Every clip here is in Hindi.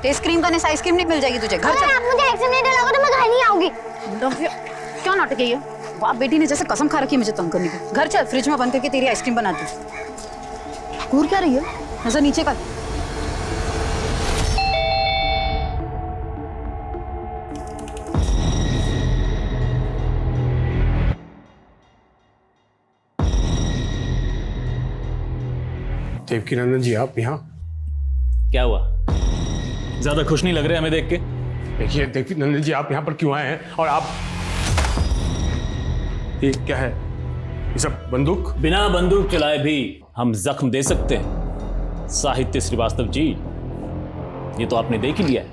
टेस्ट क्रीम खाने से आइसक्रीम नहीं मिल जाएगी तुझे। घर चल। आप मुझे आइसक्रीम नहीं दिलाओगे तो मैं घर नहीं आऊंगी। क्या नाटक है ये? बाप बेटी ने जैसे कसम खा रखी है मुझे तंग करने की। घर चल, फ्रिज में बंद करके तेरी आइसक्रीम बनाती हूँ। घूर क्या रही है? नजर नीचे कर। देवकी नंदन जी, आप यहाँ? क्या हुआ? ज्यादा खुश नहीं लग रहे हमें देख के। देखिए देवकी नंदन जी, आप यहाँ पर क्यों आए हैं? और आप ये क्या है? ये सब बंदूक? बिना बंदूक चलाए भी हम जख्म दे सकते हैं साहित्य श्रीवास्तव जी। ये तो आपने देख ही लिया है।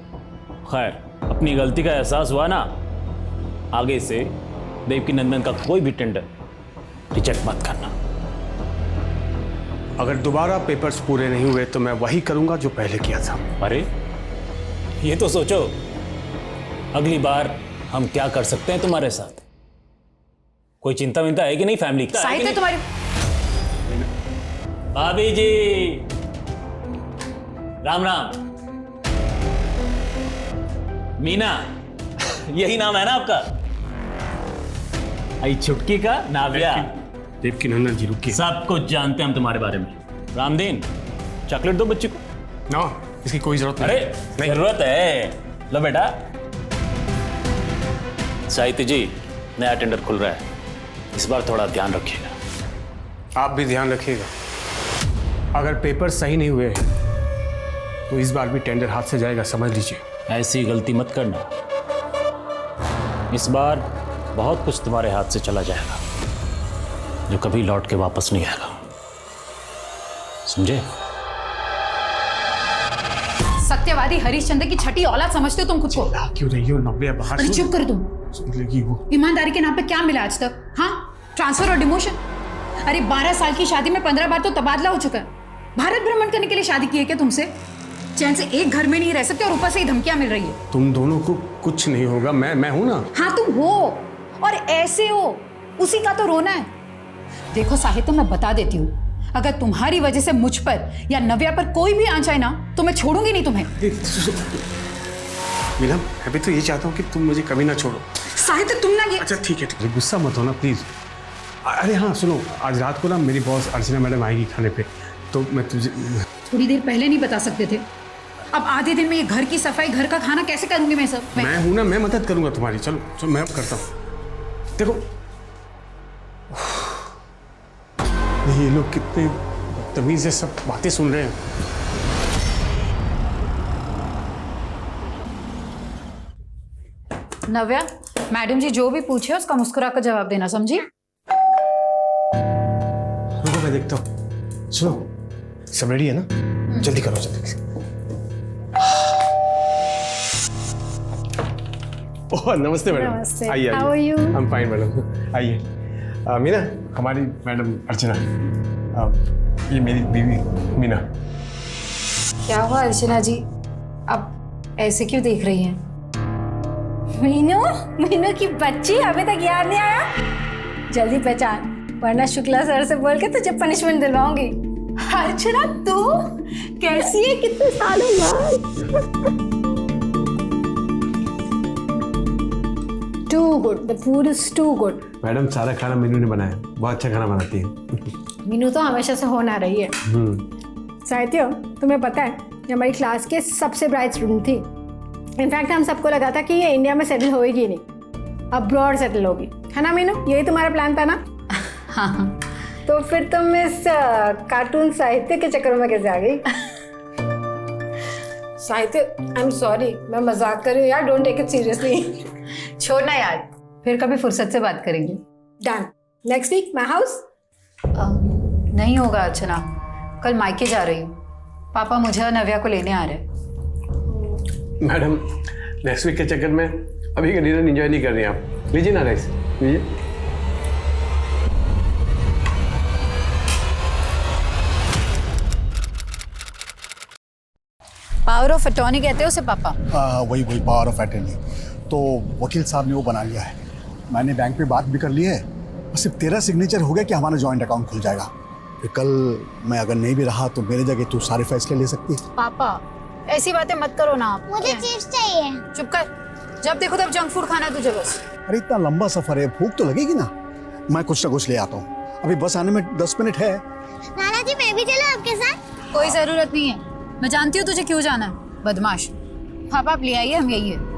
खैर, अपनी गलती का एहसास हुआ ना, आगे से देवकी नंदन का कोई भी टेंडर रिजेक्ट मत करना। अगर दोबारा पेपर्स पूरे नहीं हुए तो मैं वही करूंगा जो पहले किया था। अरे ये तो सोचो, अगली बार हम क्या कर सकते हैं तुम्हारे साथ। कोई चिंता विंता है कि नहीं फैमिली की? साहित्य तुम्हारी भाभी जी, राम राम। मीना, यही नाम है ना आपका? आई छुटकी का नाव्या। देवकी नंदन जी रुकिए। सब कुछ जानते हैं हम तुम्हारे बारे में। रामदीन, चॉकलेट दो बच्चे को। ना, इसकी कोई जरूरत नहीं। अरे जरूरत है, लो बेटा। साहित्य जी, नया टेंडर खुल रहा है, इस बार थोड़ा ध्यान रखिएगा। आप भी ध्यान रखिएगा। अगर पेपर सही नहीं हुए तो इस बार भी टेंडर हाथ से जाएगा, समझ लीजिए। ऐसी गलती मत करना, इस बार बहुत कुछ तुम्हारे हाथ से चला जाएगा जो कभी लौट के वापस नहीं आएगा, समझे? सत्यवादी हरिश्चंद्र की छठी औलाद समझते हो तुम खुद को? क्यों नहीं हो नव्या? बाहर अरे चुप कर तुम। सुन लेगी वो। ईमानदारी के नाम पे क्या मिला आज तक? हाँ, ट्रांसफर और डिमोशन। अरे 12 साल की शादी में 15 बार तो तबादला हो चुका है। भारत भ्रमण करने के लिए शादी की है क्या तुमसे? चैन से एक घर में नहीं रह सकते और ऊपर से ही धमकियां मिल रही है। तुम दोनों को कुछ नहीं होगा, मैं हूं ना। हाँ तुम हो, और ऐसे हो, उसी का तो रोना है। देखो साहित्य, मैं बता देती हूँ, अगर तुम्हारी वजह से मुझ पर या नव्या पर कोई भी आंच आए ना तो मैं छोड़ूंगी नहीं तुम्हें। मीना, मैं भी तो ये चाहता हूँ कि तुम मुझे कभी ना छोड़ो। साहित्य तुम ना ये। अच्छा ठीक है, गुस्सा मत होना प्लीज। अरे हाँ सुनो, आज रात को ना मेरी बॉस अर्चना मैडम आएगी खाने पे, तो मैं तुझे थोड़ी देर पहले नहीं बता सकते थे? अब आधे दिन में ये घर की सफाई, घर का खाना कैसे करूंगी मैं सब? मैं हूं ना, मैं मदद करूंगा तुम्हारी। चलो चलो, मैं अब करता हूँ। देखो ये लोग कितने तमीज से सब बातें सुन रहे हैं। नव्या, मैडम जी जो भी पूछे उसका मुस्कुरा कर जवाब देना, समझी? रुको मैं देखता हूँ। सुनो, सब रेडी है ना? जल्दी करो जल्दी। ओह नमस्ते मैडम। नमस्ते। आइए How are you? I am fine madam. आइए। मीना, हमारी मैडम अर्चना। ये मेरी बीवी मीना। क्या हुआ अर्चना जी, अब ऐसे क्यों देख रही हैं? मीनू, मीनू की बच्ची अभी तक याद नहीं आया? जल्दी पहचान, वरना शुक्ला सर से बोल के तुझे पनिशमेंट दिलवाऊंगी। अर्चना तू कैसी है? कितने सालों बाद? Too good, the food is too good. Madam सारा खाना मीनू ने बनाया, बहुत अच्छा खाना बनाती है। मीनू तो हमेशा से होना रही है। साहित्य, तुम्हें पता है ये हमारी क्लास के सबसे ब्राइट स्टूडेंट थी। इनफैक्ट हम सबको लगा था कि ये इंडिया में सेटल होएगी नहीं, अब्रॉड सेटल होगी, है ना मीनू? यही तुम्हारा प्लान था ना? हाँ। तो फिर तुम इस कार्टून साहित्य के चक्कर में कैसे आ गई? साहित्य, आई एम सॉरी, मैं मजाक कर रही हूँ यार, डोंट टेक इट सीरियसली। छोड़ना यार, फिर कभी फुर्सत से बात करेंगे। Done. Next week my house? नहीं होगा अर्चना, कल मायके जा रही हूँ। पापा मुझे और नव्या को लेने आ रहे हैं। मैडम, नेक्स्ट वीक के चक्कर में अभी का डिनर एंजॉय नहीं कर रही आप। लीजिए ना राइस, लीजिए। पावर ऑफ अटॉर्नी कहते हो उसे पापा? वही पावर ऑफ अटॉर्नी। तो वकील साहब ने वो बना लिया है, मैंने बैंक पे बात भी कर ली है, और सिर्फ तेरा सिग्नेचर हो गया कि हमारा जॉइंट अकाउंट खुल जाएगा। फिर कल मैं अगर नहीं भी रहा तो मेरे जगह तू सारे फैसले ले सकती है। पापा, ऐसी बातें मत करो ना आप। मुझे चिप्स चाहिए। चुप कर, जब देखो तब जंक फूड खाना है तुझे बस। अरे इतना लंबा सफर है, भूख तो लगेगी ना। मैं कुछ ना कुछ ले आता हूँ, अभी बस आने में 10 मिनट है। नाना जी मैं भी चलूं आपके साथ? कोई जरूरत नहीं है, मैं जानती हूँ तुझे क्यों जाना है, बदमाश। पापा आप ले आइए, हम यही है।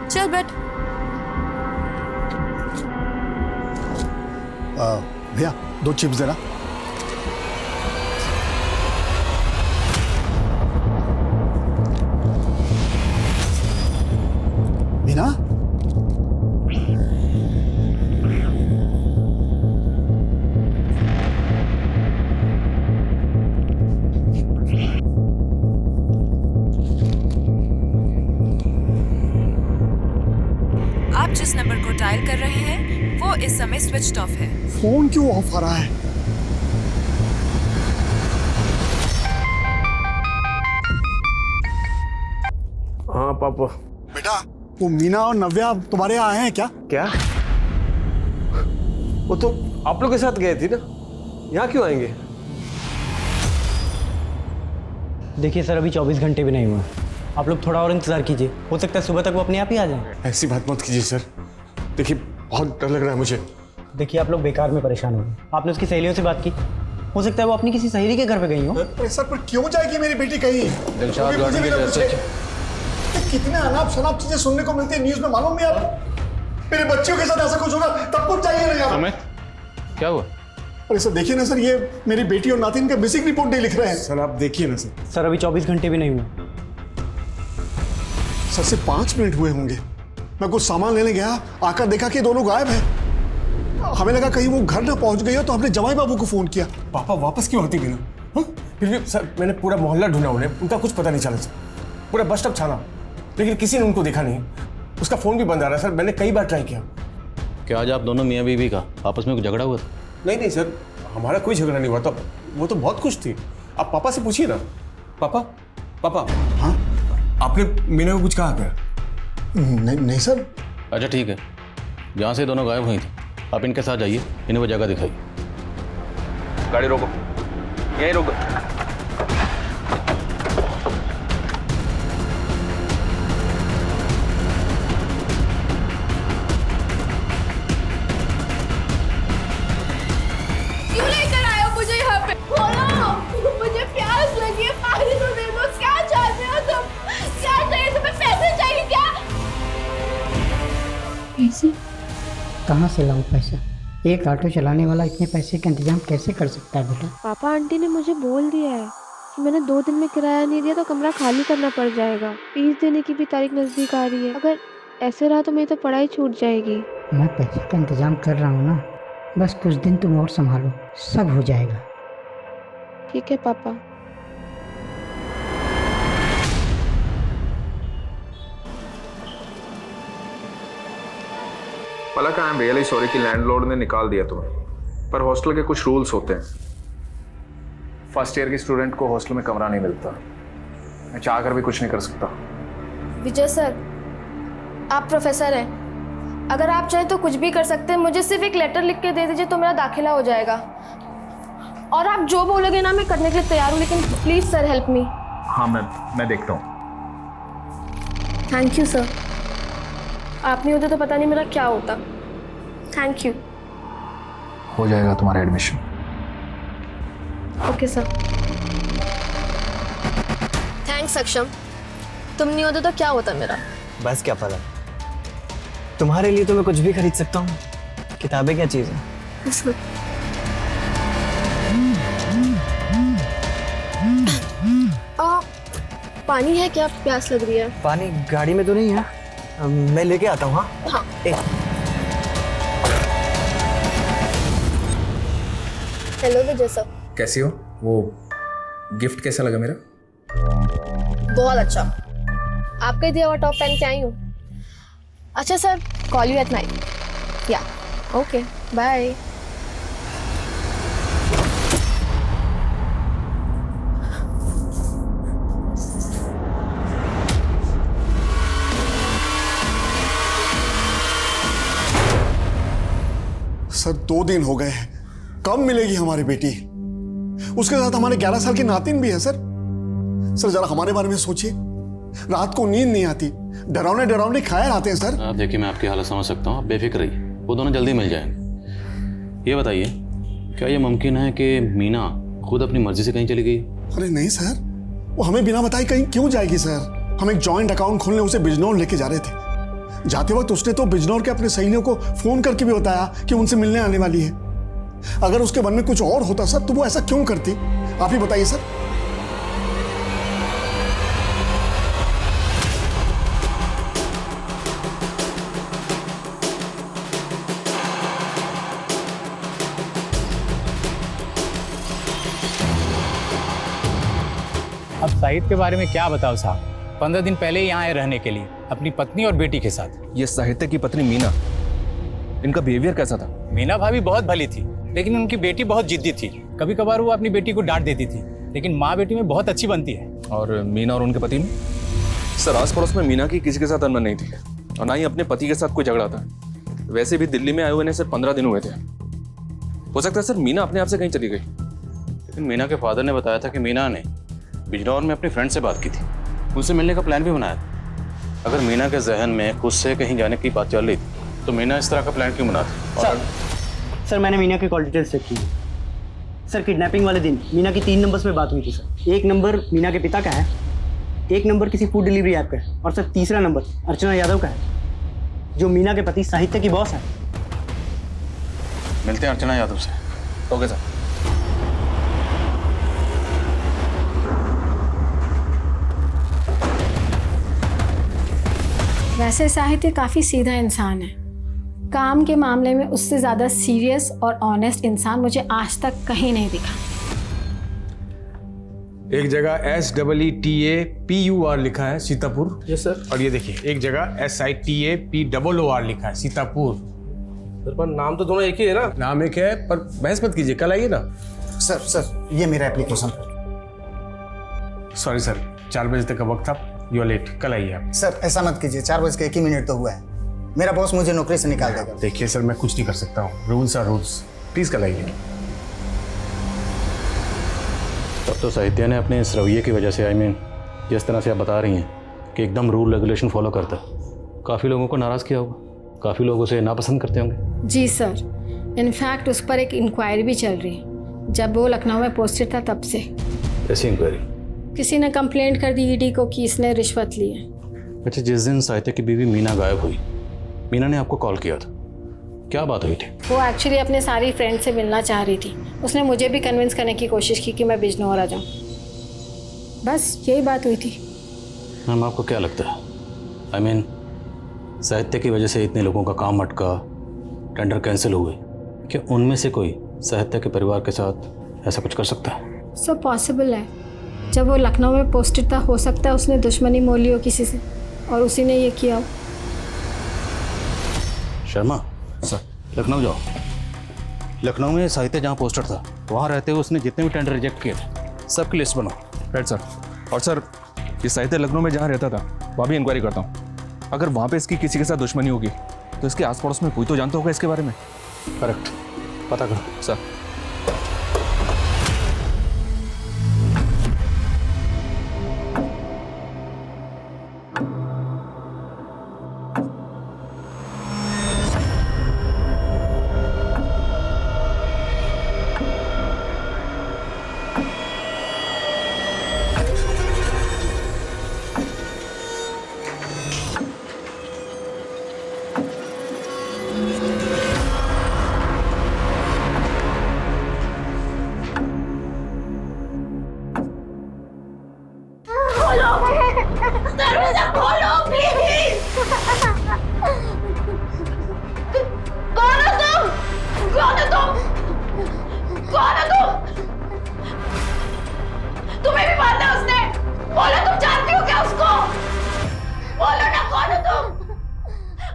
चल बैठ। भैया 2 चिप्स देना। मीना, आप जिस नंबर को डायल कर रहे हैं वो इस समय स्विच ऑफ है। फोन क्यों ऑफ आ रहा है? हाँ पापा। बेटा वो मीना और नव्या तुम्हारे यहाँ आए हैं क्या? क्या? वो तो आप लोग के साथ गए थे ना, यहाँ क्यों आएंगे? देखिए सर, अभी 24 घंटे भी नहीं हुए, आप लोग थोड़ा और इंतजार कीजिए, हो सकता है सुबह तक वो अपने आप ही आ जाएं। ऐसी बात मत कीजिए सर, देखिए बहुत डर लग रहा है मुझे। देखिए आप लोग बेकार में परेशान हो गए, आपने उसकी सहेलियों से बात की, हो सकता है वो अपनी किसी सहेली के घर पे गई हो। अरे सर पर क्यों जाएगी मेरी बेटी कहीं? दिलशाद मुझे गाड़ी भी के ना जैसे- पूछे। कितने अनाप शनाप चीजें सुनने को मिलती है न्यूज में, मालूम नहीं आपको? मेरे बच्चों के साथ ऐसा कुछ होगा तब कुछ चाहिए नहीं आप। अमित, क्या हुआ? अरे सर देखिए ना सर, ये मेरी बेटी और नातिन का मिसिंग रिपोर्ट नहीं लिख रहे हैं। सर आप देखिए ना सर। सर अभी 24 घंटे भी नहीं हुए। सर सिर्फ 5 मिनट हुए होंगे, मैं कुछ सामान लेने गया, आकर देखा कि दोनों गायब हैं। हमें लगा कहीं वो घर ना पहुंच गई हो, तो हमने जमाई बाबू को फोन किया। पापा वापस क्यों आती बिना? हाँ? फिर भी सर मैंने पूरा मोहल्ला ढूंढा उन्हें, उनका कुछ पता नहीं चला सर। पूरा बस स्टॉप छाना, लेकिन किसी ने उनको देखा नहीं। उसका फोन भी बंद आ रहा है सर, मैंने कई बार ट्राई किया। क्या आज आप दोनों मियाँ बीवी का आपस में कुछ झगड़ा हुआ था? नहीं नहीं सर, हमारा कोई झगड़ा नहीं हुआ था, वो तो बहुत खुश थी। आप पापा से पूछिए ना। पापा पापा, हाँ आपने मीना को कुछ कहा क्या? नहीं नहीं सर। अच्छा ठीक है, जहाँ से दोनों गायब हुई थी आप इनके साथ जाइए, इन्हें वो जगह दिखाइए। गाड़ी रोको, यहीं रोको। क्यों लेकर आए हो मुझे यहाँ पे? बोलो, मुझे प्यास लगी है, पानी तो दे दो। क्या चाहते हो तुम? क्या चाहिए तुम्हें? पैसे चाहिए क्या? पैसे कहाँ से लाऊं पैसा? एक ऑटो चलाने वाला इतने पैसे का इंतजाम कैसे कर सकता है बेटा? पापा आंटी ने मुझे बोल दिया है कि मैंने 2 दिन में किराया नहीं दिया तो कमरा खाली करना पड़ जाएगा। फीस देने की भी तारीख नजदीक आ रही है, अगर ऐसे रहा तो मेरी तो पढ़ाई छूट जाएगी। मैं पैसे का इंतजाम कर रहा हूँ ना, बस कुछ दिन तुम और संभालो, सब हो जाएगा। ठीक है पापा। पलक, आई एम रियली सॉरी कि लैंडलॉर्ड ने निकाल दिया तुम्हें, पर हॉस्टल के कुछ रूल्स होते हैं। फर्स्ट ईयर के स्टूडेंट को हॉस्टल में कमरा नहीं मिलता। मैं चाह कर भी कुछ नहीं कर सकता। विजय सर, आप प्रोफेसर हैं, अगर आप चाहें तो कुछ भी कर सकते हैं। मुझे सिर्फ एक लेटर लिख के दे दीजिए तो मेरा दाखिला हो जाएगा, और आप जो बोलोगे ना मैं करने के लिए तैयार हूँ, लेकिन प्लीज सर हेल्प मी। हाँ मैं देखता हूँ। थैंक यू सर, आप नहीं होते तो पता नहीं मेरा क्या होता। Thank you. हो जाएगा तुम्हारा एडमिशन। Okay sir. थैंक्स अक्षम, तुम नहीं होते तो क्या होता मेरा। बस क्या पता, तुम्हारे लिए तो मैं कुछ भी खरीद सकता हूँ, किताबें क्या चीज़ है। पानी है क्या? प्यास लग रही है। पानी गाड़ी में तो नहीं है, मैं लेके आता हूँ। हाँ। हेलो विजय सर। कैसी हो? वो गिफ्ट कैसा लगा मेरा? बहुत अच्छा, आपका दिया हुआ टॉप पहन के आई हूँ। अच्छा sir, call you at night. या ओके, बाय। सर 2 दिन हो गए हैं, कब मिलेगी हमारी बेटी? उसके साथ हमारे 11 साल की नातिन भी है सर। सर जरा हमारे बारे में सोचिए, रात को नींद नहीं आती, डरावने डरावने ख्याल आते हैं सर। आप देखिए, मैं आपकी हालत समझ सकता हूँ, आप बेफिक्र रहिए, वो दोनों जल्दी मिल जाएंगे। ये बताइए, क्या ये मुमकिन है कि मीना खुद अपनी मर्जी से कहीं चली गई? अरे नहीं सर, वो हमें बिना बताए कहीं क्यों जाएगी सर? हम एक जॉइंट अकाउंट खोलने उसे बिजनौर लेके जा रहे थे। जाते वक्त उसने तो बिजनौर के अपने सहेलियों को फोन करके भी बताया कि उनसे मिलने आने वाली है। अगर उसके मन में कुछ और होता सर तो वो ऐसा क्यों करती? आप ही बताइए सर। अब साहिद के बारे में क्या बताओ साहब, 15 दिन पहले यहाँ आए रहने के लिए अपनी पत्नी और बेटी के साथ। ये साहित्य की पत्नी मीना, इनका बिहेवियर कैसा था? मीना भाभी बहुत भली थी, लेकिन उनकी बेटी बहुत जिद्दी थी। कभी कभार वो अपनी बेटी को डांट देती थी, लेकिन माँ बेटी में बहुत अच्छी बनती है। और मीना और उनके पति में? सर आस पड़ोस में मीना की किसी के साथ अनबन नहीं थी, और ना ही अपने पति के साथ कोई झगड़ा था। वैसे भी दिल्ली में आए हुए सिर्फ 15 दिन हुए थे। हो सकता है सर मीना अपने आप से कहीं चली गई। लेकिन मीना के फादर ने बताया था कि मीना ने बिजनौर में अपने फ्रेंड से बात की थी, उनसे मिलने का प्लान भी बनाया था। अगर मीना के जहन में खुद से कहीं जाने की बात चल रही थी तो मीना इस तरह का प्लान क्यों बनाती? सर मैंने मीना की कॉल डिटेल्स चेक की। सर किडनैपिंग वाले दिन मीना की 3 नंबर्स में बात हुई थी सर। एक नंबर मीना के पिता का है, एक नंबर किसी फूड डिलीवरी ऐप का है, और सर तीसरा नंबर अर्चना यादव का है, जो मीना के पति साहित्य की बॉस है। मिलते हैं अर्चना यादव से। Okay sir. वैसे साहित्य काफ़ी सीधा इंसान है। काम के मामले में उससे ज़्यादा सीरियस और ऑनेस्ट इंसान मुझे आज तक कहीं नहीं दिखा। एक जगह SEETAPUR लिखा है सीतापुर। Yes sir. और ये देखिए एक जगह SITAPOOR लिखा है सीतापुर। सर पर नाम तो दोनों एक ही है ना? नाम एक है, पर बहस मत कीजिए, कल आइए ना। सर ये मेरा एप्लीकेशन। सॉरी सर, 4 बजे तक का वक्त था, यू आर लेट, कल आइए आप। सर ऐसा मत कीजिए, 4 बज के 1 ही मिनट तो हुआ है, मेरा बॉस मुझे नौकरी से निकाल देगा। देखिए सर, मैं कुछ नहीं कर सकता हूँ, रूल्स आर रूल्स, प्लीज़ कल आइए। तब तो साहित्य ने अपने इस रवैये की वजह से, जिस तरह से आप बता रही हैं कि एकदम रूल रेगुलेशन फॉलो करता है, काफ़ी लोगों को नाराज़ किया होगा, काफ़ी लोग उसे नापसंद करते होंगे। जी सर, इनफैक्ट उस पर एक इंक्वायरी भी चल रही है। जब वो लखनऊ में पोस्टेड था तब से। ऐसी इंक्वायरी? किसी ने कंप्लेंट कर दी ईडी को कि इसने रिश्वत ली है। अच्छा, जिस दिन साहित्य की बीवी मीना गायब हुई, मीना ने आपको कॉल किया था, क्या बात हुई थी? वो एक्चुअली अपने सारी फ्रेंड से मिलना चाह रही थी। उसने मुझे भी कन्विंस करने की कोशिश की कि मैं बिजनौर आ जाऊँ, बस यही बात हुई थी। मैम आपको क्या लगता है, साहित्य की वजह से इतने लोगों का काम अटका, टेंडर कैंसिल हुए, क्या उनमें से कोई साहित्य के परिवार के साथ ऐसा कुछ कर सकता है? सो पॉसिबल है। जब वो लखनऊ में पोस्टेड था, हो सकता है उसने दुश्मनी मोल ली हो किसी से और उसी ने ये किया हो। शर्मा सर, लखनऊ जाओ। लखनऊ में साहित्य जहाँ पोस्टर था, वहाँ रहते हुए उसने जितने भी टेंडर रिजेक्ट किए थे, सबकी लिस्ट बनाओ। Right sir. और सर, ये साहित्य लखनऊ में जहाँ रहता था वहाँ भी इंक्वायरी करता हूँ। अगर वहाँ पे इसकी किसी के साथ दुश्मनी होगी तो इसके आस पड़ोस में कोई तो जानता होगा इसके बारे में। करेक्ट, पता करो सर। दरवाजा खोलो प्लीज। कौन हो तुम? कौन हो तुम? कौन हो तुम? तुम्हें भी मारना है उसने। बोलो, तुम जानती हो क्या उसको? बोलो ना, कौन हो तुम?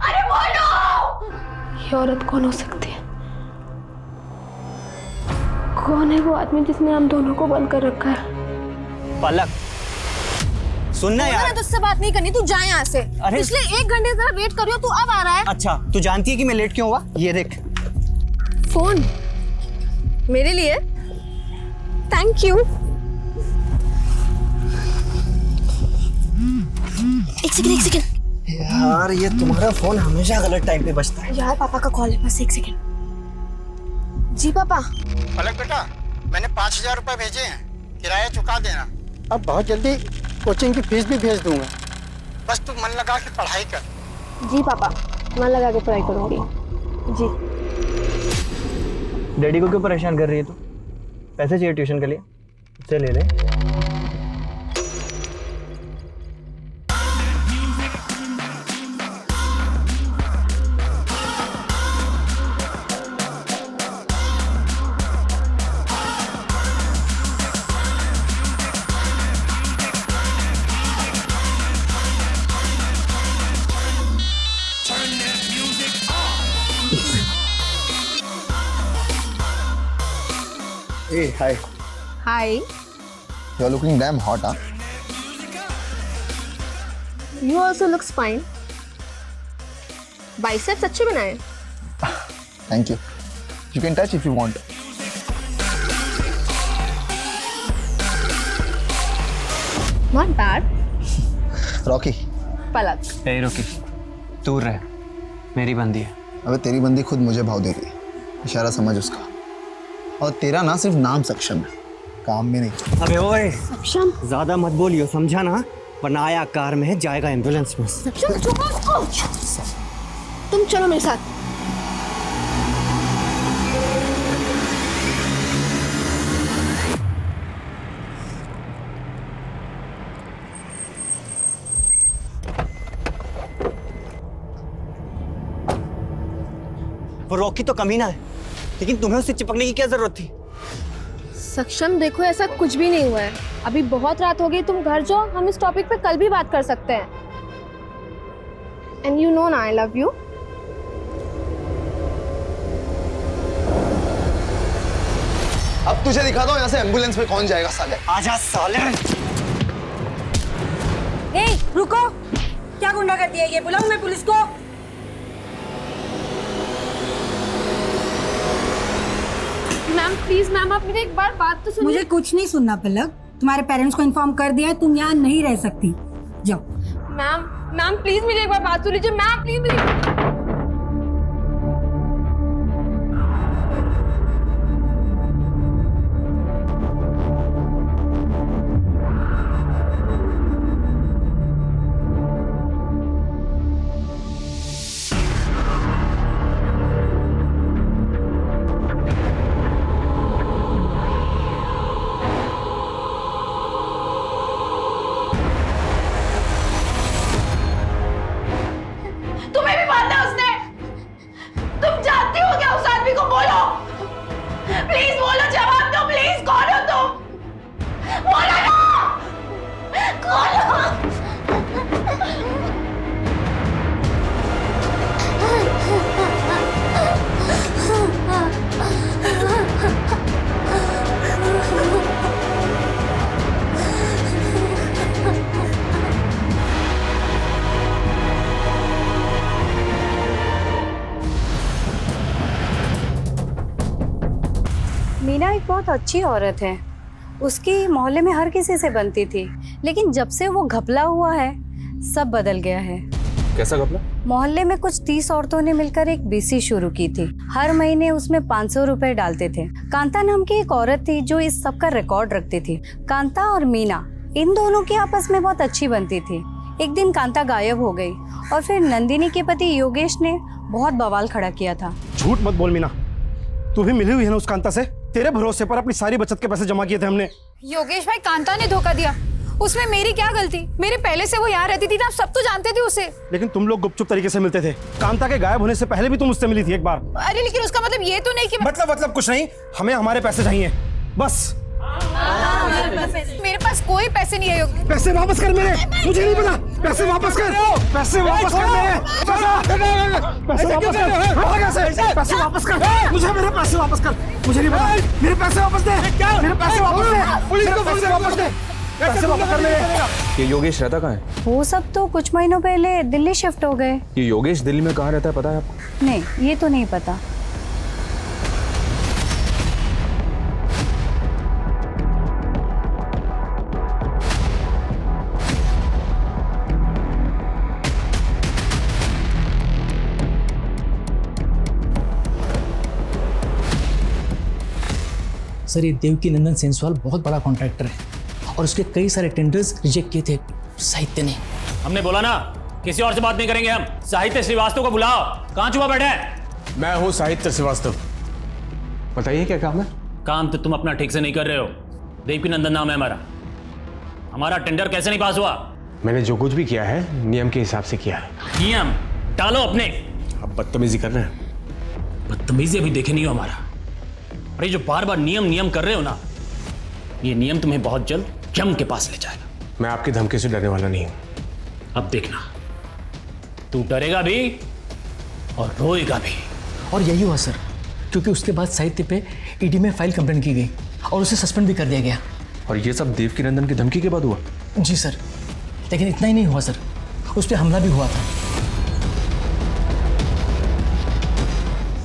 अरे बोलो। ये औरत कौन हो सकती है? कौन है वो आदमी जिसने हम दोनों को बंद कर रखा है? पलक, सुनना यार। तुझसे बात नहीं करनी, तू जा यहाँ से। अरे पिछले 1 घंटे से वेट कर रही हो, तू अब आ रहा है? अच्छा, तू जानती है कि मैं लेट क्यों हुआ? ये देख फोन मेरे लिए। Thank you. सेकंड। यार ये तुम्हारा फोन हमेशा गलत टाइम पे बजता है। यार पापा का कॉल है, बस 1 सेकंड। जी पापा। पलक बेटा, मैंने 5,000 रुपए भेजे हैं, किराया चुका देना। अब बहुत जल्दी कोचिंग की फीस भी भेज दूंगा, बस तू मन लगा के पढ़ाई कर। जी पापा, मन लगा के पढ़ाई करूंगी। जी। डैडी को क्यों परेशान कर रही है तू? पैसे चाहिए ट्यूशन के लिए, उससे ले ले। Hey, hi. Hi. You're looking damn hot, huh? You also looks fine. Biceps अच्छे बनाए। Thank you. You can touch if you want. Not bad. Rocky. पलक। ए रोकी, दूर रह, मेरी बंदी है। अबे तेरी बंदी खुद मुझे भाव दे रही है, इशारा समझ उसका। और तेरा ना सिर्फ नाम सक्षम है, काम में नहीं। अबे ओए, सक्षम ज्यादा मत बोलियो, समझा ना? वरना आया कार में है, जाएगा एम्बुलेंस में। सक्षम चुप हो उसको। तुम चलो मेरे साथ। वो रॉकी तो कमीना है, लेकिन तुम्हें उससे चिपकने की क्या जरूरत थी? सक्षम देखो, ऐसा कुछ भी नहीं हुआ है। अभी बहुत रात हो गई, तुम घर जाओ, हम इस टॉपिक पे कल भी बात कर सकते हैं। एंड यू नो ना आई लव यू। अब तुझे दिखा दो यहाँ से एम्बुलेंस में कौन जाएगा साले। आजा साले। ए, रुको, क्या गुंडागर्दी है ये? बुलाऊं मैं पुलिस को? मैम प्लीज, मैम आप मेरी एक बार बात तो सुनिए। मुझे कुछ नहीं सुनना पलक, तुम्हारे पेरेंट्स को इन्फॉर्म कर दिया है, तुम यहाँ नहीं रह सकती, जाओ। मैम प्लीज मेरी एक बार बात सुन लीजिए। मैम प्लीज मेरी। मीना एक बहुत अच्छी औरत है, उसकी मोहल्ले में हर किसी से बनती थी, लेकिन जब से वो घपला हुआ है सब बदल गया है। कैसा घपला? मोहल्ले में कुछ 30 औरतों ने मिलकर एक बीसी शुरू की थी। हर महीने उसमें 500 रुपए डालते थे। कांता नाम की एक औरत थी जो इस सब का रिकॉर्ड रखती थी। कांता और मीना इन दोनों की आपस में बहुत अच्छी बनती थी। एक दिन कांता गायब हो गई और फिर नंदिनी के पति योगेश ने बहुत बवाल खड़ा किया था। झूठ मत बोल मीना, तू भी मिली हुई है ना उस कांता से? तेरे भरोसे पर अपनी सारी बचत के पैसे जमा किए थे हमने। योगेश भाई, कांता ने धोखा दिया, उसमें मेरी क्या गलती? मेरे पहले से वो यहाँ रहती थी ना, आप सब तो जानते थे उसे। लेकिन तुम लोग गुपचुप तरीके से मिलते थे। कांता के गायब होने से पहले भी तुम उससे मिली थी एक बार। अरे लेकिन उसका मतलब ये तो नहीं कि मतलब कुछ नहीं, हमें हमारे पैसे चाहिए बस। मेरे पास कोई पैसे नहीं है योगेश। पैसे वापस कर मेरे, मुझे नहीं पता। पैसे वापस कर, पैसे वापस कर मेरे, पैसे वापस कर, पैसे वापस कर, मुझे मेरे पैसे वापस कर, मुझे नहीं पता। मेरे पैसे वापस दे, मेरे पैसे वापस दे, पुलिस को पैसे वापस दे, पैसे वापस कर मेरे। ये योगेश रहता कहाँ है? वो सब तो कुछ महीनों पहले दिल्ली शिफ्ट हो गए। ये योगेश दिल्ली में कहाँ रहता है पता है आपको? नहीं, ये तो नहीं पता। सर ये देवकी नंदन सेंसवाल बहुत बड़ा कॉन्ट्रैक्टर है और उसके कई सारे टेंडर्स रिजेक्ट किए थे साहित्य ने। हमने बोला ना किसी और से बात नहीं करेंगे हम। साहित्य श्रीवास्तव को बुलाओ। कहाँ छुपा बैठे हैं? मैं हूँ साहित्य श्रीवास्तव। बताइए क्या काम है? काम तो तुम अपना ठीक से नहीं कर रहे हो। देवकी नंदन नाम है हमारा। हमारा टेंडर कैसे नहीं पास हुआ? मैंने जो कुछ भी किया है नियम के हिसाब से किया है। नियम डालो अपने। अब बदतमीजी कर रहे हैं। बदतमीजी अभी देखे नहीं हो हमारा। अरे जो बार बार नियम नियम कर रहे हो ना, ये नियम तुम्हें बहुत जल्द यम के पास ले जाएगा। मैं आपकी धमकी से डरने वाला नहीं हूं। अब देखना, तू डरेगा भी और रोएगा भी। और यही हुआ सर, क्योंकि उसके बाद साहित्य पे ईडी में फाइल कंप्लेंट की गई और उसे सस्पेंड भी कर दिया गया। और ये सब देवकी नंदन की धमकी के बाद हुआ? जी सर, लेकिन इतना ही नहीं हुआ सर, उस पर हमला भी हुआ था।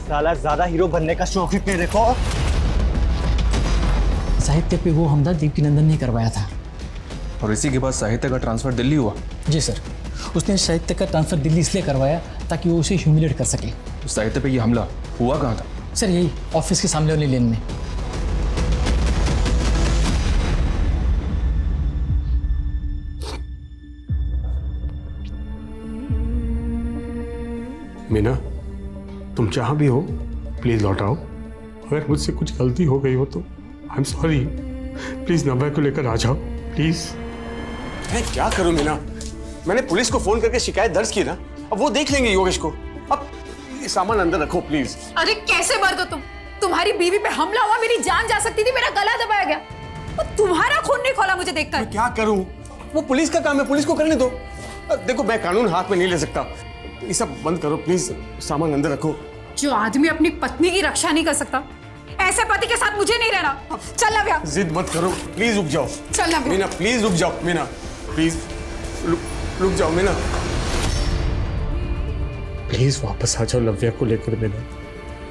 साला ज्यादा हीरो बनने का शौक ही तेरे को। साहित्य पे वो हमला देवकी नंदन ने करवाया था। और इसी के बाद साहित्य का ट्रांसफर दिल्ली हुआ? जी सर, उसने साहित्य का ट्रांसफर दिल्ली इसलिए करवाया ताकि वो उसे ह्यूमिलेट कर सके। तो साहित्य पे ये हमला हुआ कहाँ था? सर यही ऑफिस के सामने वाली लेन में। मीना, तुम जहां भी हो प्लीज लौट आओ। अगर मुझसे कुछ गलती हो गई हो तो आई एम सॉरी। प्लीज नव्या को लेकर आ जाओ प्लीज। मैं क्या करूं मीना? मैंने पुलिस को फोन करके शिकायत दर्ज की ना, अब वो देख लेंगे योगेश को। अब ये सामान अंदर रखो प्लीज। अरे कैसे मर्द हो तुम? तुम्हारी बीवी पे हमला हुआ, मेरी जान जा सकती थी, मेरा गला दबाया गया। वो तुम्हारा खून नहीं खोला मुझे देखकर। क्या करूं? वो पुलिस का काम है, पुलिस को करने दो। देखो मैं कानून हाथ में नहीं ले सकता। ये सब बंद करो प्लीज, सामान अंदर रखो। जो आदमी अपनी पत्नी की रक्षा नहीं कर सकता, ऐसे पति के साथ मुझे नहीं रहना। चल नव्या। जिद मत करो प्लीज, रुक जाओ। चल नव्या। मीना प्लीज रुक जाओ। मीना प्लीज रुक जाओ। मीना प्लीज वापस आ जाओ नव्या को लेकर। मीना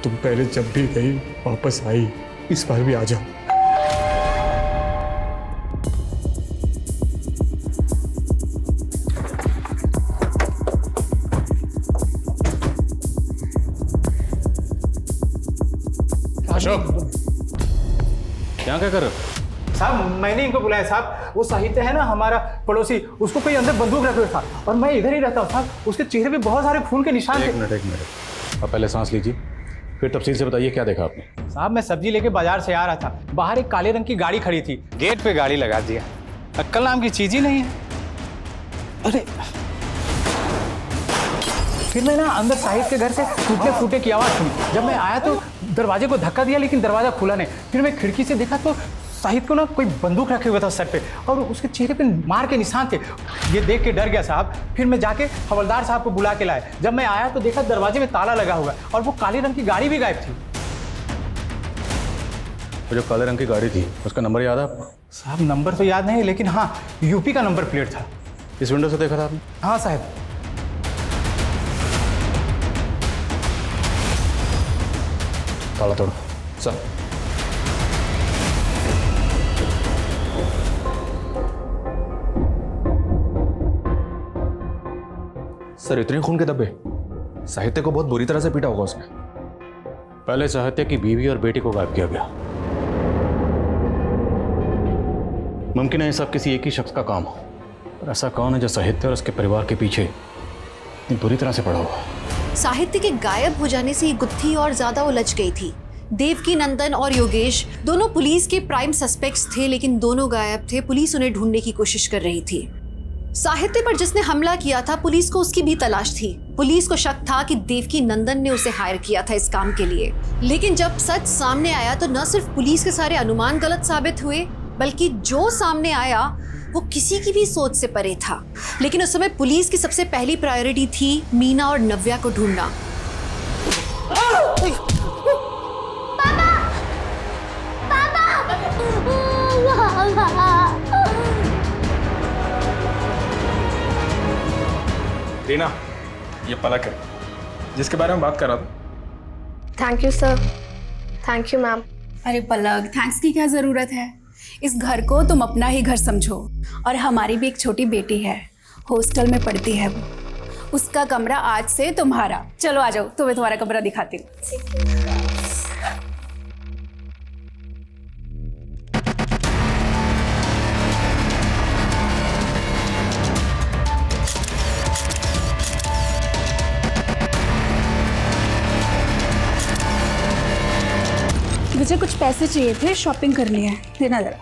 तुम पहले जब भी गई वापस आई, इस बार भी आ जाओ। अशोक, क्या कर रहे हो? साहब मैंने इनको बुलाया साहब। वो साहित्य है ना हमारा पड़ोसी, उसको कोई अंदर बंदूक रखे हुए था और मैं इधर ही रहता हूँ साहब। उसके चेहरे पे बहुत सारे खून के निशान थे। एक मिनट। अब पहले सांस लीजिए, फिर तफसील से बताइए क्या देखा आपने। साहब मैं सब्जी लेके बाजार से आ रहा था, बाहर एक काले रंग की गाड़ी खड़ी थी, गेट पे गाड़ी लगा दिया। अक्कल नाम की चीज ही नहीं है। अरे फिर मैं ना अंदर साहित्य के घर से टूटने फूटे की आवाज़ सुनी। जब मैं आया तो दरवाजे को धक्का दिया लेकिन दरवाजा खुला नहीं। फिर मैं खिड़की से देखा तो साहित्य को ना कोई बंदूक रखे हुआ था सर पे और उसके चेहरे पे मार के निशान थे। ये देख के डर गया साहब। फिर मैं जाके हवलदार साहब को बुला के लाया। जब मैं आया तो देखा दरवाजे में ताला लगा हुआ और वो काले रंग की गाड़ी भी गायब थी। वो जो काले रंग की गाड़ी थी उसका नंबर याद है आपको? साहब नंबर तो याद नहीं, लेकिन हाँ यूपी का नंबर प्लेट था। इस विंडो से देखा था आपने? हाँ साहब। ताला तोड़ो सर। सर इतने खून के धब्बे? साहित्य को बहुत बुरी तरह से पीटा होगा उसने। पहले साहित्य की बीवी और बेटी को गायब किया गया। मुमकिन है ये सब किसी एक ही शख्स का काम हो, पर ऐसा कौन है जो साहित्य और उसके परिवार के पीछे इतनी बुरी तरह से पड़ा हुआ? साहित्य के गायब हो जाने से ये गुत्थी और ज्यादा उलझ गई थी। देवकी नंदन और योगेश दोनों पुलिस के प्राइम सस्पेक्ट्स थे, लेकिन दोनों गायब थे। पुलिस उन्हें ढूंढने की कोशिश कर रही थी। साहित्य पर जिसने हमला किया था पुलिस को उसकी भी तलाश थी। पुलिस को शक था कि देवकी नंदन ने उसे हायर किया था इस काम के लिए। लेकिन जब सच सामने आया तो न सिर्फ पुलिस के सारे अनुमान गलत साबित हुए, बल्कि जो सामने आया वो किसी की भी सोच से परे था। लेकिन उस समय पुलिस की सबसे पहली प्रायोरिटी थी मीना और नव्या को ढूंढना। रीना, ये पलक है जिसके बारे में बात कर रहा था। Thank you sir. Thank you ma'am. अरे पलक, थैंक्स की क्या ज़रूरत है? इस घर को तुम अपना ही घर समझो। और हमारी भी एक छोटी बेटी है, हॉस्टल में पढ़ती है वो। उसका कमरा आज से तुम्हारा। चलो आ जाओ, तुम्हें तुम्हारा कमरा दिखाती हूँ। मुझे कुछ पैसे चाहिए थे, शॉपिंग करनी है, देना जरा।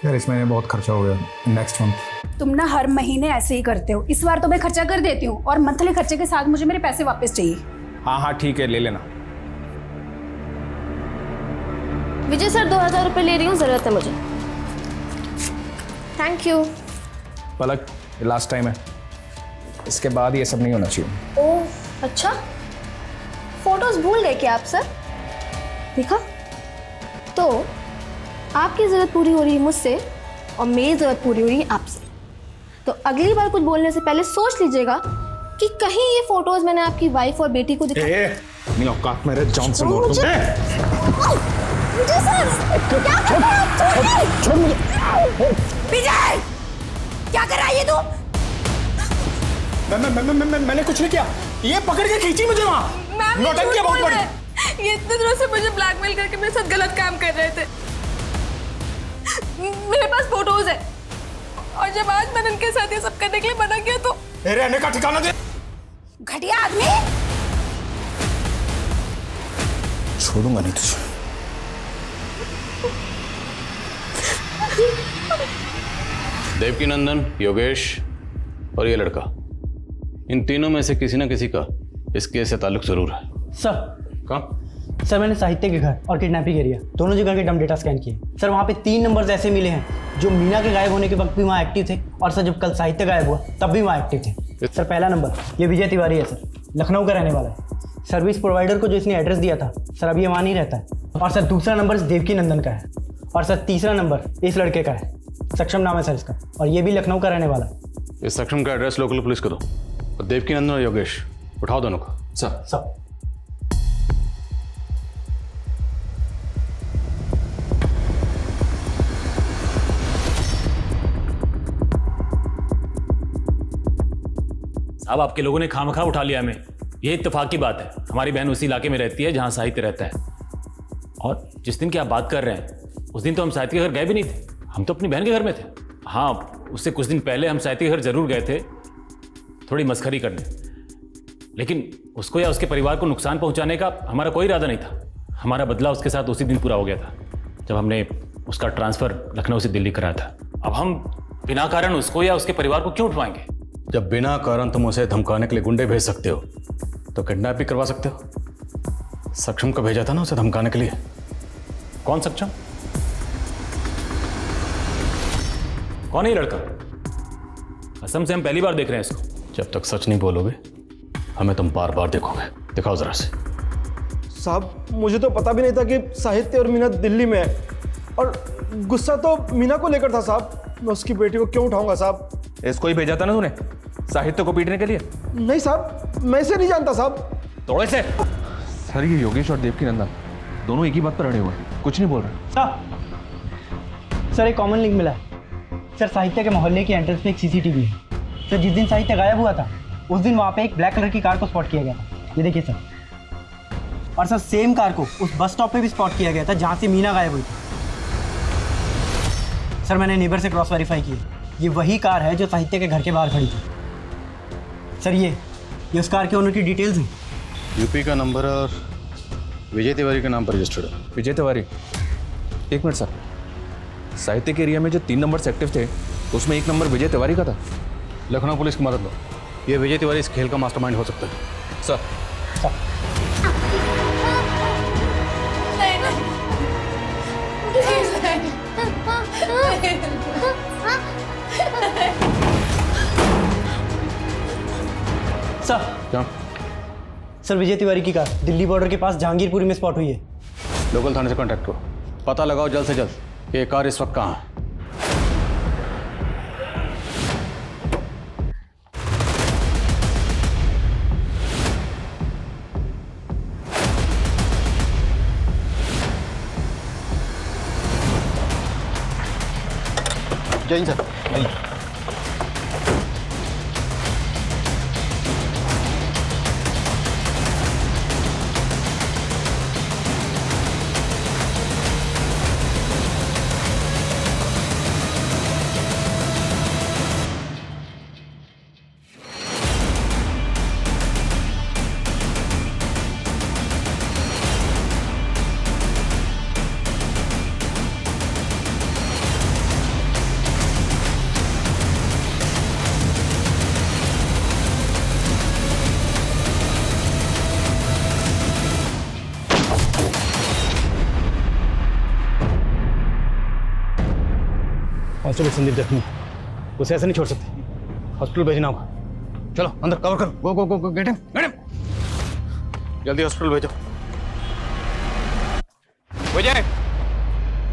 यार इस महीने बहुत खर्चा हो गया, नेक्स्ट मंथ। तुम ना हर महीने ऐसे ही करते हो, इस बार तो मैं खर्चा कर देती हूँ और मंथली खर्चे के साथ मुझे मेरे पैसे वापस चाहिए। हाँ हाँ ठीक है, ले लेना। विजय सर 2000 रुपये ले रही हूँ, ज़रूरत है मुझे। Thank you. पलक, ये लास्ट टाइम है, इसके बाद ये सब नहीं होना चाहिए। ओह अच्छा, फोटोज भूल गए क्या आप सर? देखा, तो आपकी ज़रूरत पूरी हो रही है मुझसे और मेरी ज़रूरत पूरी हो रही है आपसे। तो अगली बार कुछ बोलने से पहले सोच लीजिएगा कि कहीं ये फोटोज मैंने आपकी वाइफ और बेटी को दिखा। नहीं औकात मेरे जान से मार दूंगा। विजय सर, क्या कर रहे हो? छोड़ मुझे। विजय, क्या कर रहा है ये तू? मैंने कुछ नहीं किया, ये पकड़ के खींची मुझे वहाँ। नौटंकी बहुत बड़ी। ये इतने दिनों से मुझे ब्लैकमेल करके मेरे साथ गलत काम कर रहे थे। मेरे पास फोटोज है और जब आज मैंने उनके साथ ये सब करने के लिए मना किया तो रहने का ठिकाना दे। घटिया आदमी। छोड़ूंगा नहीं तुझे। देवकीनंदन, योगेश और ये लड़का, इन तीनों में से किसी ना किसी का इस केस से ताल्लुक जरूर है। सर कहाँ? सर मैंने साहित्य के घर और किडनैपिंग एरिया दोनों जगह के डम डेटा स्कैन किए। सर वहाँ पे 3 नंबर्स ऐसे मिले हैं जो मीना के गायब होने के वक्त भी वहाँ एक्टिव थे, और सर जब कल साहित्य गायब हुआ तब भी वहाँ एक्टिव थे। सर पहला नंबर ये विजय तिवारी है सर, लखनऊ का रहने वाला है। सर्विस प्रोवाइडर को जो इसने एड्रेस दिया था सर अभी ये वहाँ नहीं रहता है। और सर दूसरा नंबर देवकीनंदन का है, और सर तीसरा नंबर इस लड़के का है, सक्षम नाम है सर इसका, और ये भी लखनऊ का रहने वाला है। इस सक्षम का एड्रेस लोकल पुलिस को दो और देवकीनंदन और योगेश उठाओ दोनों को। सर साहब आपके लोगों ने खामखा उठा लिया हमें, ये इत्तेफाक की बात है। हमारी बहन उसी इलाके में रहती है जहां साहित्य रहता है, और जिस दिन की आप बात कर रहे हैं उस दिन तो हम साहित्य के घर गए भी नहीं थे, हम तो अपनी बहन के घर में थे। हाँ, उससे कुछ दिन पहले हम साहित्य के घर जरूर गए थे थोड़ी मस्खरी करने, लेकिन उसको या उसके परिवार को नुकसान पहुंचाने का हमारा कोई इरादा नहीं था। हमारा बदला उसके साथ उसी दिन पूरा हो गया था जब हमने उसका ट्रांसफ़र लखनऊ से दिल्ली कराया था। अब हम बिना कारण उसको या उसके परिवार को क्यों उठवाएंगे? जब बिना कारण तुम उसे धमकाने के लिए गुंडे भेज सकते हो तो किडनैप भी करवा सकते हो। सक्षम को भेजा था ना उसे धमकाने के लिए। कौन सक्षम? कौन है ये लड़का? कसम से हम पहली बार देख रहे हैं इसको। जब तक सच नहीं बोलोगे हमें तुम बार बार देखोगे। दिखाओ जरा से। साहब मुझे तो पता भी नहीं था कि साहित्य और मीना दिल्ली में है, और गुस्सा तो मीना को लेकर था साहब। मैं उसकी बेटी को क्यों उठाऊंगा साहब? इसको ही भेजा था ना तूने साहित्य को पीटने के लिए? नहीं साहब, मैं इसे नहीं जानता साहब। तोड़े से। सर ये योगेश और देवकीनंदन दोनों एक ही बात पर अड़े हुए हैं, कुछ नहीं बोल रहे। सर एक कॉमन लिंक मिला है सर, साहित्य के मोहल्ले की एंट्रेंस में एक सीसीटीवी है सर। जिस दिन साहित्य गायब हुआ था उस दिन वहाँ पे एक ब्लैक कलर की कार को स्पॉट किया गया था, ये देखिए सर। और सर सेम कार को उस बस स्टॉप पे भी स्पॉट किया गया था जहाँ से मीना गायब हुई थी। सर मैंने नेबर से क्रॉस वेरीफाई किया, ये वही कार है जो साहित्य के घर के बाहर खड़ी थी। सर ये उस कार के ओनर की डिटेल्स हैं। यूपी का नंबर और विजय तिवारी के नाम पर रजिस्टर्ड है। विजय तिवारी? एक मिनट सर, साहित्य के एरिया में जो 3 नंबर एक्टिव थे उसमें 1 नंबर विजय तिवारी का था। लखनऊ पुलिस की मदद लो, ये विजय तिवारी इस खेल का मास्टरमाइंड हो सकता है। सर सर क्या? सर विजय तिवारी की कार दिल्ली बॉर्डर के पास जहांगीरपुरी में स्पॉट हुई है। लोकल थाने से कांटेक्ट करो, पता लगाओ जल्द से जल्द कि ये कार इस वक्त कहाँ है। जय सर। कांस्टेबल संदीप जख्मी, उसे ऐसे नहीं छोड़ सकते, हॉस्पिटल भेजना होगा। चलो अंदर कवर करो, गो गो गो गो, गेट हिम, जल्दी हॉस्पिटल भेजो। विजय,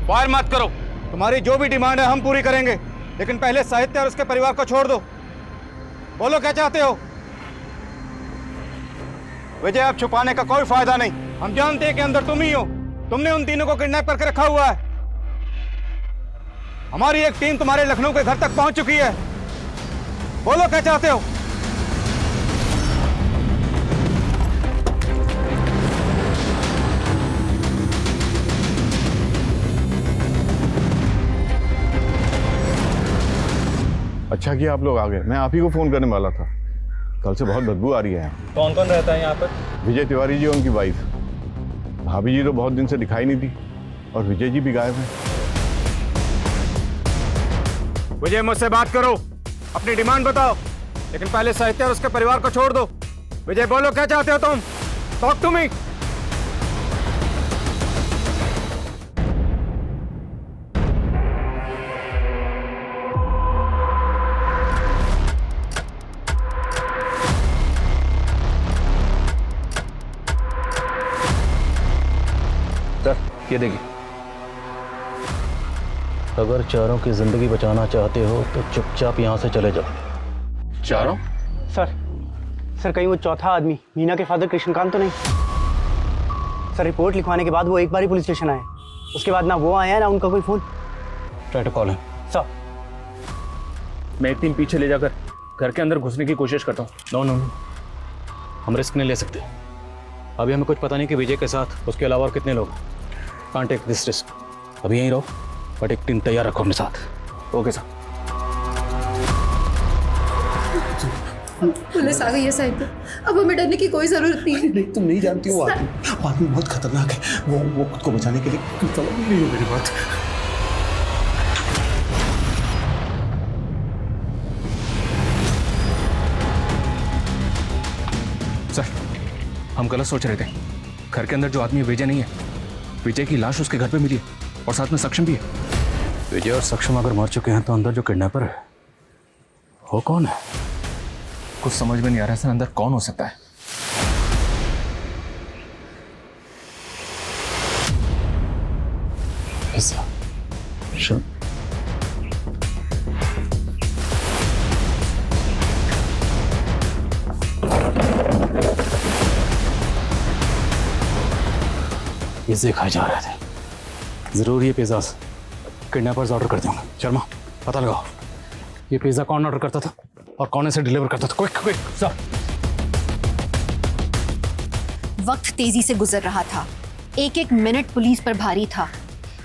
फायर मत करो। तुम्हारी जो भी डिमांड है हम पूरी करेंगे, लेकिन पहले साहित्य और उसके परिवार को छोड़ दो। बोलो क्या चाहते हो? विजय, अब छुपाने का कोई फायदा नहीं, हम जानते हैं कि अंदर तुम ही हो। तुमने उन तीनों को किडनैप करके रखा हुआ है। हमारी एक टीम तुम्हारे लखनऊ के घर तक पहुंच चुकी है। बोलो क्या चाहते हो? अच्छा किया आप लोग आ गए, मैं आप ही को फोन करने वाला था। कल से बहुत बदबू आ रही है यहाँ। कौन कौन रहता है यहाँ पर? विजय तिवारी जी और उनकी वाइफ। भाभी जी तो बहुत दिन से दिखाई नहीं दी, और विजय जी भी गायब हैं। विजय, मुझसे बात करो, अपनी डिमांड बताओ, लेकिन पहले साहित्य और उसके परिवार को छोड़ दो। विजय, बोलो क्या चाहते हो तुम? Talk to me. सर, ये देखिए, अगर चारों की जिंदगी बचाना चाहते हो तो चुपचाप यहाँ से चले जाओ। चारों? सर कहीं वो चौथा आदमी मीना के फादर कृष्णकांत तो नहीं? सर रिपोर्ट लिखवाने के बाद वो एक बार ही पुलिस स्टेशन आए, उसके बाद ना वो आया ना उनका कोई phone. Try to call him. Sir, मैं एक टीम पीछे ले जाकर घर के अंदर घुसने की कोशिश करता हूँ। नो नो नो, हम रिस्क नहीं ले सकते। अभी हमें कुछ पता नहीं कि विजय के साथ उसके अलावा और कितने लोग। Can't take this risk. अभी यहीं रहो, बट एक टीम तैयार रखो अपने साथ। Okay sir. पुलिस आ गई है साहित्य, अब हमें डरने की कोई जरूरत नहीं है। नहीं, तुम नहीं जानती हो, आदमी बहुत खतरनाक है। वो खुद को बचाने के लिए समझ नहीं हो मेरी बात। सर, हम गलत सोच रहे थे। घर के अंदर जो आदमी है विजय नहीं है। विजय की लाश उसके घर पे मिली है, और साथ में सक्षम भी है। विजय और सक्षम अगर मर चुके हैं तो अंदर जो किडनैपर है वो कौन है? कुछ समझ में नहीं आ रहा है सर, अंदर कौन हो सकता है? ऐसा Sure. पिज़्ज़े खाए जा रहे थे। जरूर ये पिज़्ज़ा किडनैपर्स ऑर्डर करते होंगे। शर्मा, पता लगाओ ये पिज़्ज़ा कौन ऑर्डर करता था और कौन इसे डिलीवर करता था। Quick quick sir. वक्त तेजी से गुजर रहा था, एक एक मिनट पुलिस पर भारी था।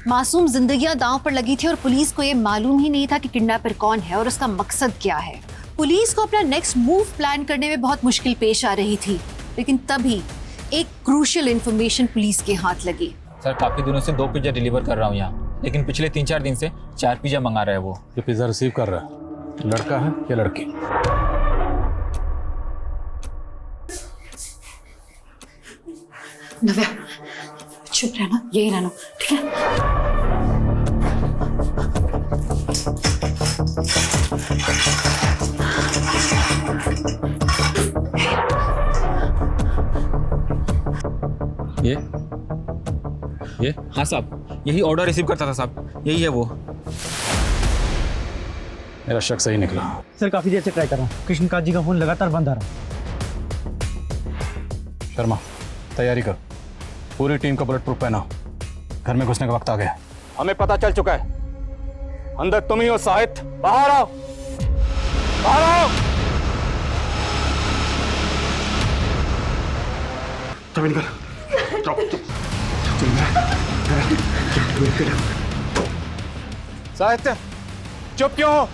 मासूम जिंदगियां दांव पर लगी थी और पुलिस को यह मालूम ही नहीं था कि किडनैपर कौन है और उसका मकसद क्या है। पुलिस को अपना नेक्स्ट मूव प्लान करने में बहुत मुश्किल पेश आ रही थी, लेकिन तभी एक क्रूशियल इंफॉर्मेशन पुलिस के हाथ लगी। सर, काफी दिनों से 2 पिज्जा डिलीवर कर रहा हूँ यहाँ, लेकिन पिछले 3-4 दिन से 4 पिज्जा मंगा रहा है वो। ये पिज़्ज़ा रिसीव कर रहा है लड़का है या लड़की? नव्या, चुप रहना, यही रहना, ठीक है? ये हाँ साहब, यही ऑर्डर रिसीव करता था साहब, यही है वो। मेरा शक सही निकला। सर काफी देर से ट्राई कर रहा हूँ, कृष्णकांत जी का फोन लगातार बंद आ रहा है। शर्मा, तैयारी कर, पूरी टीम का बुलेट प्रूफ पहना, घर में घुसने का वक्त आ गया। हमें पता चल चुका है, अंदर तुम ही हो साहित्य। बाहर आओ, बाहर आओ। चल निकल। साहित्य, चुप क्यों हो?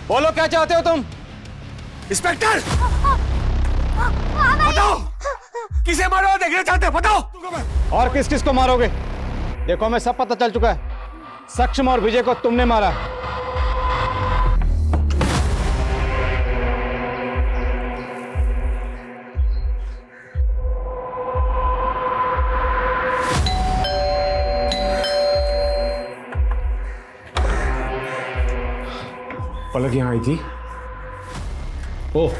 बोलो क्या चाहते हो तुम? इंस्पेक्टर, बताओ किसे मारो देखना चाहते हो, बताओ। और किस किस को मारोगे? देखो हमें सब पता चल चुका है, सक्षम और विजय को तुमने मारा। पलक यहाँ आई थी? ओह,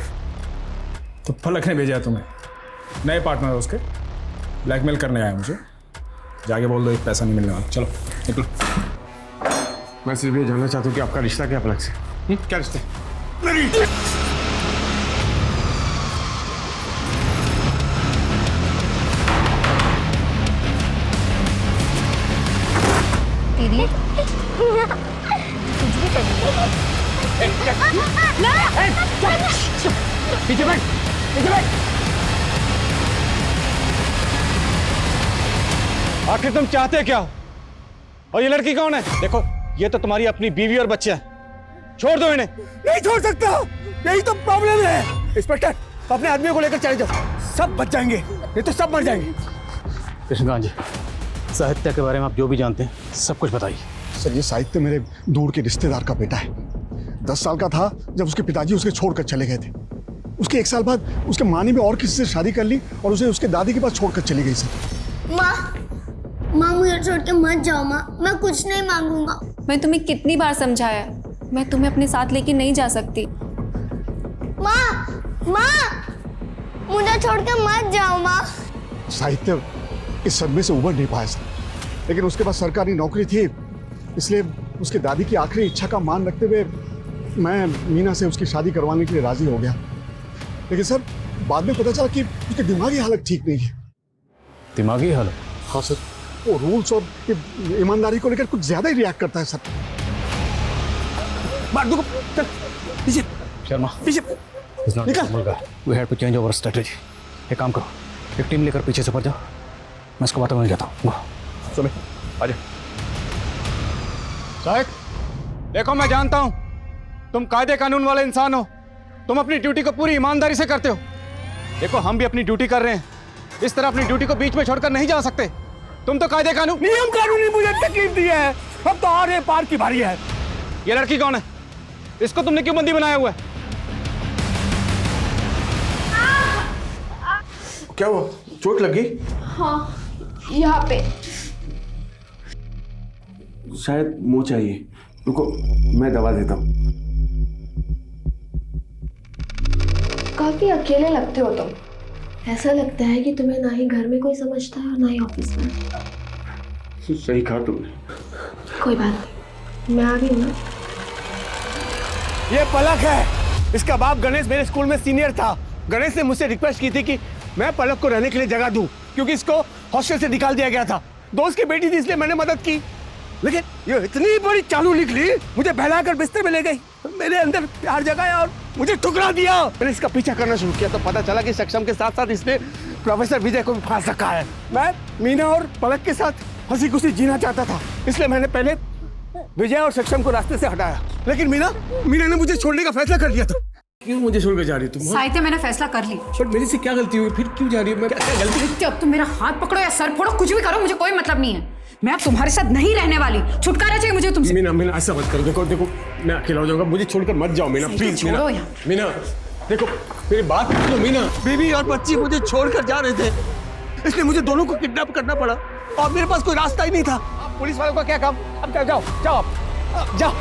तो पलक ने भेजा है तुम्हें? नए पार्टनर उसके ब्लैकमेल करने आया मुझे। जाके बोल दो एक पैसा नहीं मिलने वाला। चलो निकलो। मैं सिर्फ ये जानना चाहता हूँ कि आपका रिश्ता क्या पलक से? क्या रिश्ता है? दीदी पीछे बैठ, पीछे बैठ। आखिर तुम चाहते क्या हो? और ये लड़की कौन है? देखो, ये तो तुम्हारी अपनी बीवी और बच्चे हैं। छोड़ दो इन्हें। नहीं छोड़ सकता, यही तो प्रॉब्लम है। इंस्पेक्टर, अपने आदमियों को लेकर चले जाओ, सब बच जाएंगे, ये तो सब मर जाएंगे। कृष्णकांत जी, साहित्य के बारे में आप जो भी जानते हैं सब कुछ बताइए। सर, ये साहित्य मेरे दूर के रिश्तेदार का बेटा है। 10 साल का था जब उसके पिताजी उसे छोड़कर चले गए थे। उसके 1 साल बाद उसके माँ ने भी और किसी से शादी कर ली और उसे उसके दादी के पास छोड़कर चली गई। सर माँ मुझे छोड़ के मत जाओ माँ, मैं कुछ नहीं मांगूंगा। मैं तुम्हें कितनी बार समझाया, मैं तुम्हें अपने साथ लेके नहीं जा सकती। माँ मुझे छोड़ के मत जाओ माँ। साहित्य इस सदमे से उबर नहीं पाया सर, लेकिन उसके पास सरकारी नौकरी थी, इसलिए उसके दादी की आखिरी इच्छा का मान रखते हुए मैं मीना से उसकी शादी करवाने के लिए राजी हो गया। लेकिन सर, बाद में पता चला कि उसकी दिमागी हालत ठीक नहीं है। दिमागी हालत? हाँ सर, वो रूल्स और ईमानदारी को लेकर कुछ ज्यादा ही रिएक्ट करता है सर। पीछे शर्मा, पीछे निकल। We have to change our strategy. एक काम करो, एक टीम लेकर पीछे से पड़ जाओ, मैं इसको बातों में जाता हूँ। सुमे, आजा। साहिब, देखो मैं जानता हूँ तुम कायदे कानून वाले इंसान हो, तुम अपनी ड्यूटी को पूरी ईमानदारी से करते हो। देखो, हम भी अपनी ड्यूटी कर रहे हैं, इस तरह अपनी ड्यूटी को बीच में छोड़कर नहीं जा सकते। तुम तो कायदे कानून, नियम कानून ही मुझे तकलीफ दी है। अब तो आगे पार की बारी है। ये लड़की कौन है? इसको तुमने क्यों बंदी बनाया हुआ है? क्या हुआ? चोट लगी? हाँ, यहाँ पे। शायद मुंह चाहिए, रुको मैं दवा देता हूँ। काफी अकेले लगते हो तुम। ऐसा लगता है कि तुम्हें ना ही घर में कोई समझता है और ना ही ऑफिस में। सही कहा तुमने। कोई बात नहीं, मैं आ गई हूँ ना। ये पलक है, इसका बाप गणेश मेरे स्कूल में सीनियर था। गणेश ने मुझसे रिक्वेस्ट की थी कि मैं पलक को रहने के लिए जगह दूं, क्योंकि इसको हॉस्टल से निकाल दिया गया था। दोस्त की बेटी थी इसलिए मैंने मदद की, लेकिन ये इतनी बड़ी चालू निकली, मुझे बहलाकर बिस्तर में ले गई, मेरे अंदर प्यार जगाया और मुझे ठुकरा दिया। मैंने इसका पीछा करना शुरू किया तो पता चला कि सक्षम के साथ साथ इसने प्रोफेसर विजय को भी फांस रखा है। मैं मीना और पलक के साथ हंसी खुशी जीना चाहता था, इसलिए मैंने पहले विजय और सक्षम को रास्ते से हटाया, लेकिन मीना ने मुझे छोड़ने का फैसला कर लिया था। क्यों मुझे छोड़कर जा रही हो तुम? साहित्य, मैंने फैसला कर ली। पर मेरी से क्या गलती हुई? फिर क्यों जा रही हो? मैं क्या गलती? साहित्य, अब तुम मेरा हाथ पकड़ो या सर फोड़ो, कुछ भी करो, मुझे कोई मतलब नहीं है। मैं अब तुम्हारे साथ नहीं रहने वाली। छुटकारा चाहिए मुझे तुमसे। मीना ऐसा मत करो। देखो मैं अकेला हो जाऊंगा, मुझे छोड़कर मत जाओ मीना, प्लीज। मीना देखो, मेरी बात सुनो मीना। बीवी और बच्ची मुझे छोड़कर जा रहे थे, इसलिए मुझे दोनों को किडनैप करना पड़ा और मेरे पास कोई रास्ता ही नहीं था। पुलिस वालों का क्या काम? अब जाओ आप जाओ।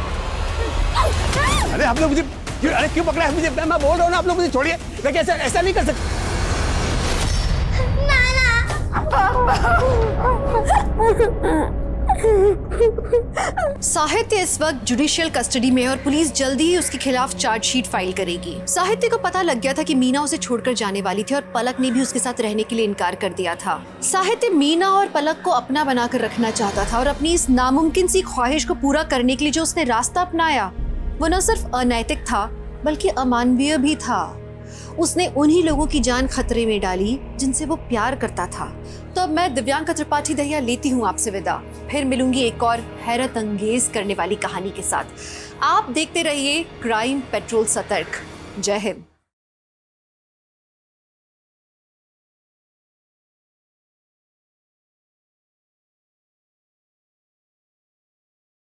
अरे आप लोग मुझे क्यों पकड़ा है? मुझे, मैं बोल रहा हूँ ना, आप लोग मुझे छोड़िए। देखिए ऐसा नहीं कर सकते। साहित्य इस वक्त जुडिशियल कस्टडी में है और पुलिस जल्दी ही उसके खिलाफ चार्जशीट फाइल करेगी। साहित्य को पता लग गया था कि मीना उसे छोड़कर जाने वाली थी और पलक ने भी उसके साथ रहने के लिए इनकार कर दिया था। साहित्य मीना और पलक को अपना बनाकर रखना चाहता था और अपनी इस नामुमकिन सी ख्वाहिश को पूरा करने के लिए जो उसने रास्ता अपनाया वो न सिर्फ अनैतिक था बल्कि अमानवीय भी था। उसने उन्हीं लोगों की जान खतरे में डाली जिनसे वो प्यार करता था। तो अब मैं दिव्यांका त्रिपाठी दहिया लेती हूँ आपसे विदा। फिर मिलूंगी एक और हैरत अंगेज करने वाली कहानी के साथ। आप देखते रहिए क्राइम पेट्रोल सतर्क। जय हिंद।